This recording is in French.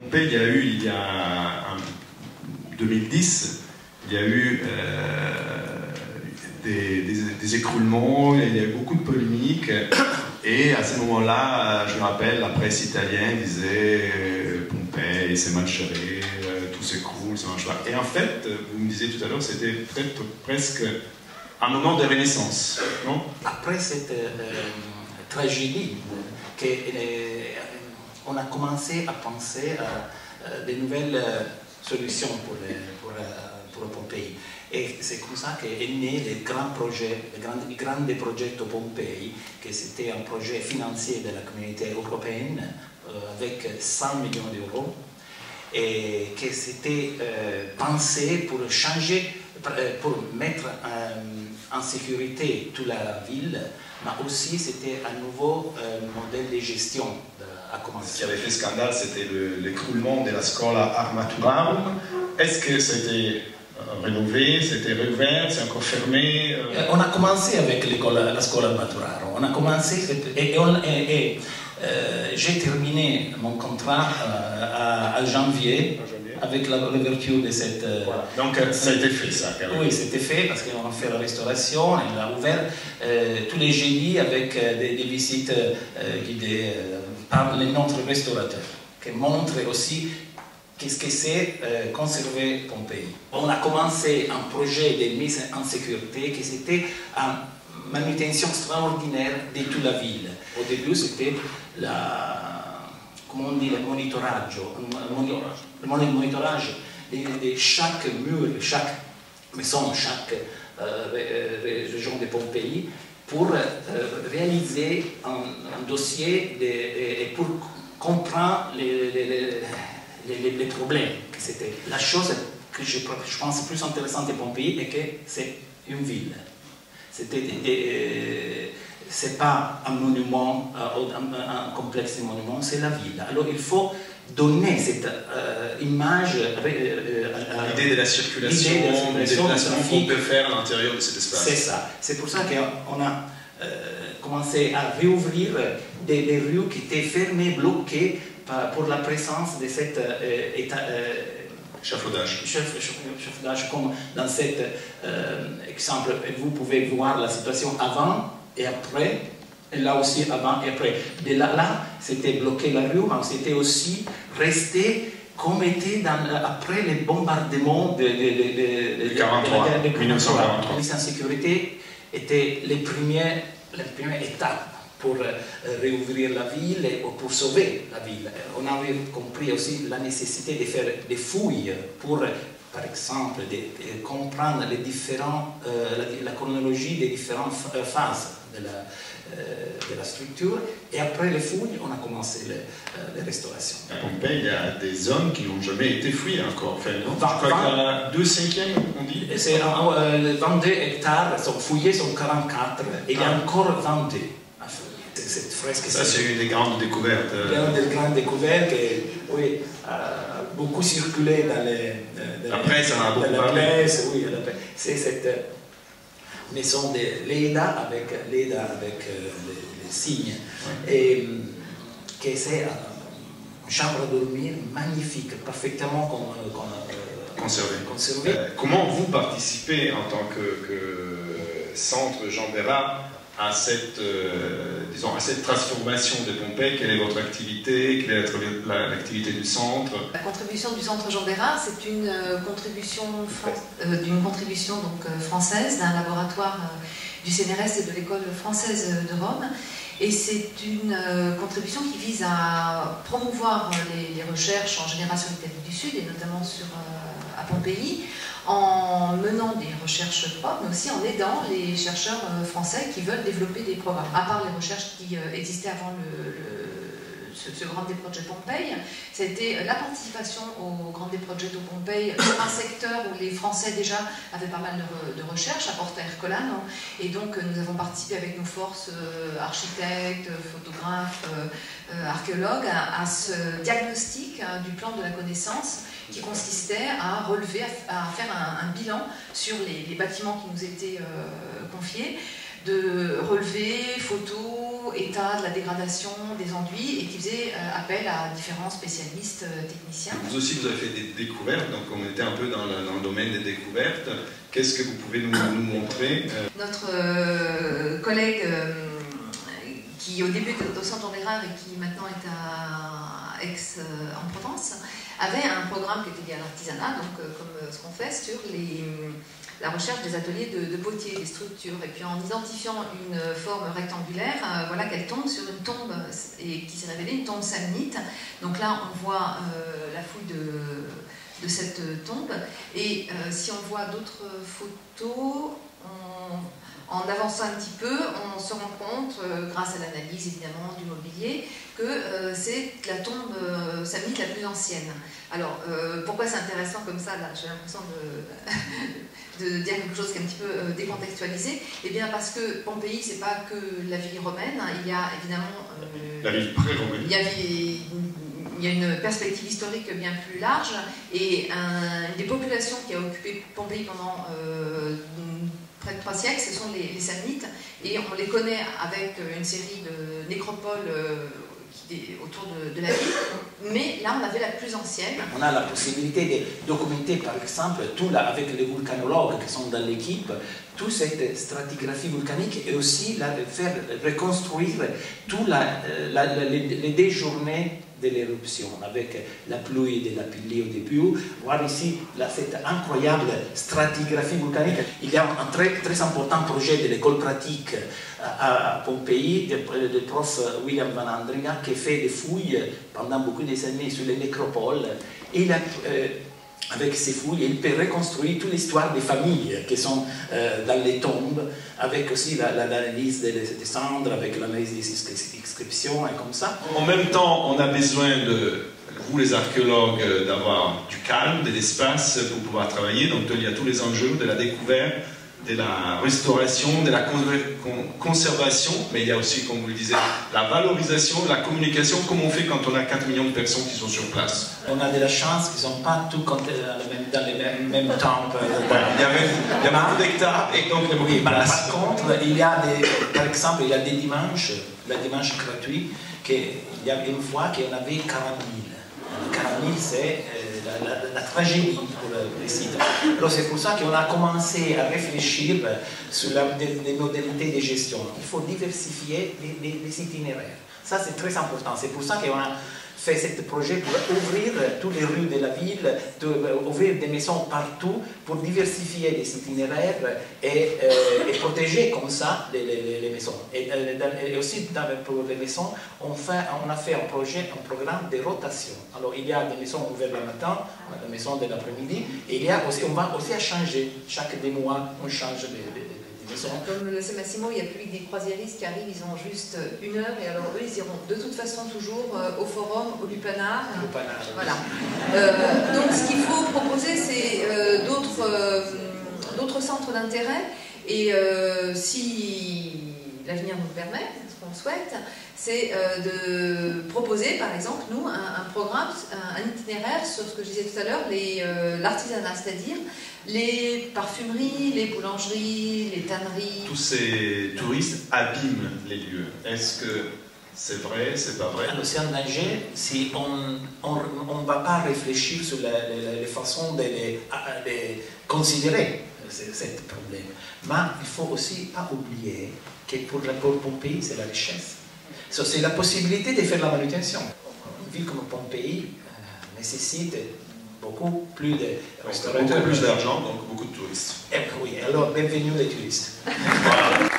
Pompée, il y a 2010, il y a eu des écroulements, il y a eu beaucoup de polémiques. Et à ce moment-là, je me rappelle, la presse italienne disait Pompée, c'est mal géré, tout s'écroule, c'est un choix. Et en fait, vous me disiez tout à l'heure, c'était peut-être presque un moment de renaissance, non? Après cette tragédie, on a commencé à penser à de nouvelles solutions pour Pompéi. Et c'est comme ça qu'est né le grand projet, le grande progetto Pompei, qui c'était un projet financier de la communauté européenne avec 100 millions d'euros et qui s'était pensé pour changer, pour mettre en sécurité toute la ville, mais aussi c'était un nouveau modèle de gestion à commencer. Ce qui avait fait scandale, c'était l'écroulement de la Scuola Armaturarum. Est-ce que c'était rénové, c'était réouvert, c'est encore fermé? On a commencé avec la Scuola Armaturarum. On a commencé et j'ai terminé mon contrat à janvier avec l'ouverture de cette... Voilà. Donc ça a été fait, ça? Oui, c'était fait parce qu'on a fait la restauration, on l'a ouvert tous les jeudis avec des visites guidées par notre restaurateur, qui montre aussi qu'est-ce que c'est conserver Pompéi. On a commencé un projet de mise en sécurité qui c'était une manutention extraordinaire de toute la ville. Au début, c'était comment on dit, le monitorage de chaque mur, chaque maison, chaque région de Pompéi pour réaliser un dossier et pour comprendre les problèmes que c'était. La chose que je pense plus intéressante de Pompéi est que c'est une ville. C'est pas un monument, un complexe de monuments, c'est la ville. Alors il faut donner cette image, l'idée de la circulation, des déplacements qu'on peut faire à l'intérieur de cet espace. C'est ça. C'est pour ça qu'on a commencé à réouvrir des rues qui étaient fermées, bloquées pour la présence de cet échafaudage. Comme dans cet exemple, vous pouvez voir la situation avant et après, et là aussi avant et après. De là, c'était bloqué la rue, mais c'était aussi resté comme était après les bombardements de la guerre de 1943. La mise en sécurité était les premières étapes pour réouvrir la ville et pour sauver la ville. On avait compris aussi la nécessité de faire des fouilles pour, par exemple, de comprendre la chronologie des différentes phases de la structure. Et après les fouilles, on a commencé les restaurations. À Pompéi, il y a des zones qui n'ont jamais été fouillées encore. Enfin, non, je crois qu'il y a 2/5, on dit. 22 hectares sont fouillés sur 44 et il y a encore 22 à fouiller. Cette fresque, ça, c'est une des grandes découvertes. Une des grandes découvertes qui oui, a beaucoup circulé dans la presse, on a beaucoup parlé. Oui, c'est cette maison de Leda avec les signes. Ouais. Et que c'est une chambre à dormir magnifique, parfaitement conservée. Comment vous participez en tant que centre Jean Bérard à cette, disons, à cette transformation de Pompéi? Quelle est votre activité? Quelle est l'activité du centre? La contribution du centre Jean Bérard, c'est une contribution, française d'un laboratoire du CNRS et de l'école française de Rome. Et c'est une contribution qui vise à promouvoir les recherches en génération d'Italie du Sud, et notamment à Pompéi, en menant des recherches propres, mais aussi en aidant les chercheurs français qui veulent développer des programmes. À part les recherches qui existaient avant ce Grand Progetto Pompei, c'était la participation au Grand Progetto Pompei dans un secteur où les Français déjà avaient pas mal de recherches à Porta Ercolano, et donc nous avons participé avec nos forces architectes, photographes, archéologues à ce diagnostic du plan de la connaissance qui consistait à relever, à faire un bilan sur les bâtiments qui nous étaient confiés, de relevés, photos, état de la dégradation des enduits, et qui faisait appel à différents spécialistes techniciens. Vous aussi, vous avez fait des découvertes, donc on était un peu dans le domaine des découvertes. Qu'est-ce que vous pouvez nous montrer? Notre collègue qui au début était au centre d'Erreur et qui maintenant est à Aix-en-Provence, avait un programme qui était lié à l'artisanat, donc comme ce qu'on fait sur la recherche des ateliers de potiers, des structures. Et puis en identifiant une forme rectangulaire, voilà qu'elle tombe sur une tombe, et qui s'est révélée une tombe samnite. Donc là, on voit la fouille de cette tombe. Et si on voit d'autres photos, en avançant un petit peu, on se rend compte, grâce à l'analyse évidemment du mobilier, que c'est la tombe samnite la plus ancienne. Alors, pourquoi c'est intéressant comme ça, là, j'ai l'impression de dire quelque chose qui est un petit peu décontextualisé? Eh bien parce que Pompéi, c'est pas que la ville romaine, il y a évidemment... la ville pré-romaine. Il y a une perspective historique bien plus large, et une des populations qui a occupé Pompéi pendant près de 3 siècles, ce sont les Samnites, et on les connaît avec une série de nécropoles autour de la ville, mais là on avait la plus ancienne. On a la possibilité de documenter par exemple, tout là, avec les volcanologues qui sont dans l'équipe, toute cette stratigraphie volcanique, et aussi là, faire reconstruire toutes les déjournées de l'éruption, avec la pluie de la pilier au début, voir ici là, cette incroyable stratigraphie volcanique. Il y a un très important projet de l'école pratique à Pompéi, du prof William Van Andringa, qui fait des fouilles pendant beaucoup des années sur les nécropoles. Et il a, avec ces fouilles, il peut reconstruire toute l'histoire des familles qui sont dans les tombes, avec aussi l'analyse des cendres, avec l'analyse des inscriptions et comme ça. En même temps, on a besoin de, vous les archéologues, d'avoir du calme, de l'espace pour pouvoir travailler. Donc il y a tous les enjeux de la découverte, de la restauration, de la conservation, mais il y a aussi, comme vous le disiez, la valorisation, la communication, comme on fait quand on a 4 millions de personnes qui sont sur place. On a de la chance qu'ils ne sont pas tous dans les mêmes temples. Il y a beaucoup d'hectares, et donc il y a beaucoup de place. Par contre, il y a par exemple, il y a des dimanches, le dimanche gratuit, il y a une fois qu'on avait 40 000. 40 000, c'est la tragédie pour les sites. Alors c'est pour ça qu'on a commencé à réfléchir sur les modalités de gestion. Il faut diversifier les itinéraires. Ça c'est très important. C'est pour ça qu'on a fait ce projet pour ouvrir toutes les rues de la ville, ouvrir des maisons partout pour diversifier les itinéraires et protéger comme ça les maisons. Et aussi pour les maisons, on a fait un programme de rotation. Alors il y a des maisons ouvertes le matin, des maisons de l'après-midi, et il y a aussi, on va aussi à changer. Chaque des mois, on change des Comme le sait Massimo, il n'y a plus que des croisiéristes qui arrivent, ils ont juste 1 heure, et alors eux, ils iront de toute façon toujours au forum, au Lupanar. Voilà. Donc ce qu'il faut proposer, c'est d'autres centres d'intérêt, et si l'avenir nous le permet, ce qu'on souhaite, c'est de proposer, par exemple, nous, un programme, un itinéraire sur ce que je disais tout à l'heure, l'artisanat, c'est-à-dire les parfumeries, les boulangeries, les tanneries. Tous ces touristes abîment les lieux. Est-ce que c'est vrai, c'est pas vrai? Alors c'est un danger si on ne va pas réfléchir sur les façons de considérer ce problème. Mais il ne faut aussi pas oublier que pour Pompéi, c'est la richesse. C'est la possibilité de faire la manutention. Une ville comme Pompéi nécessite beaucoup plus de restaurateurs. Beaucoup plus d'argent, donc beaucoup de touristes. Oui, alors bienvenue les touristes. Voilà.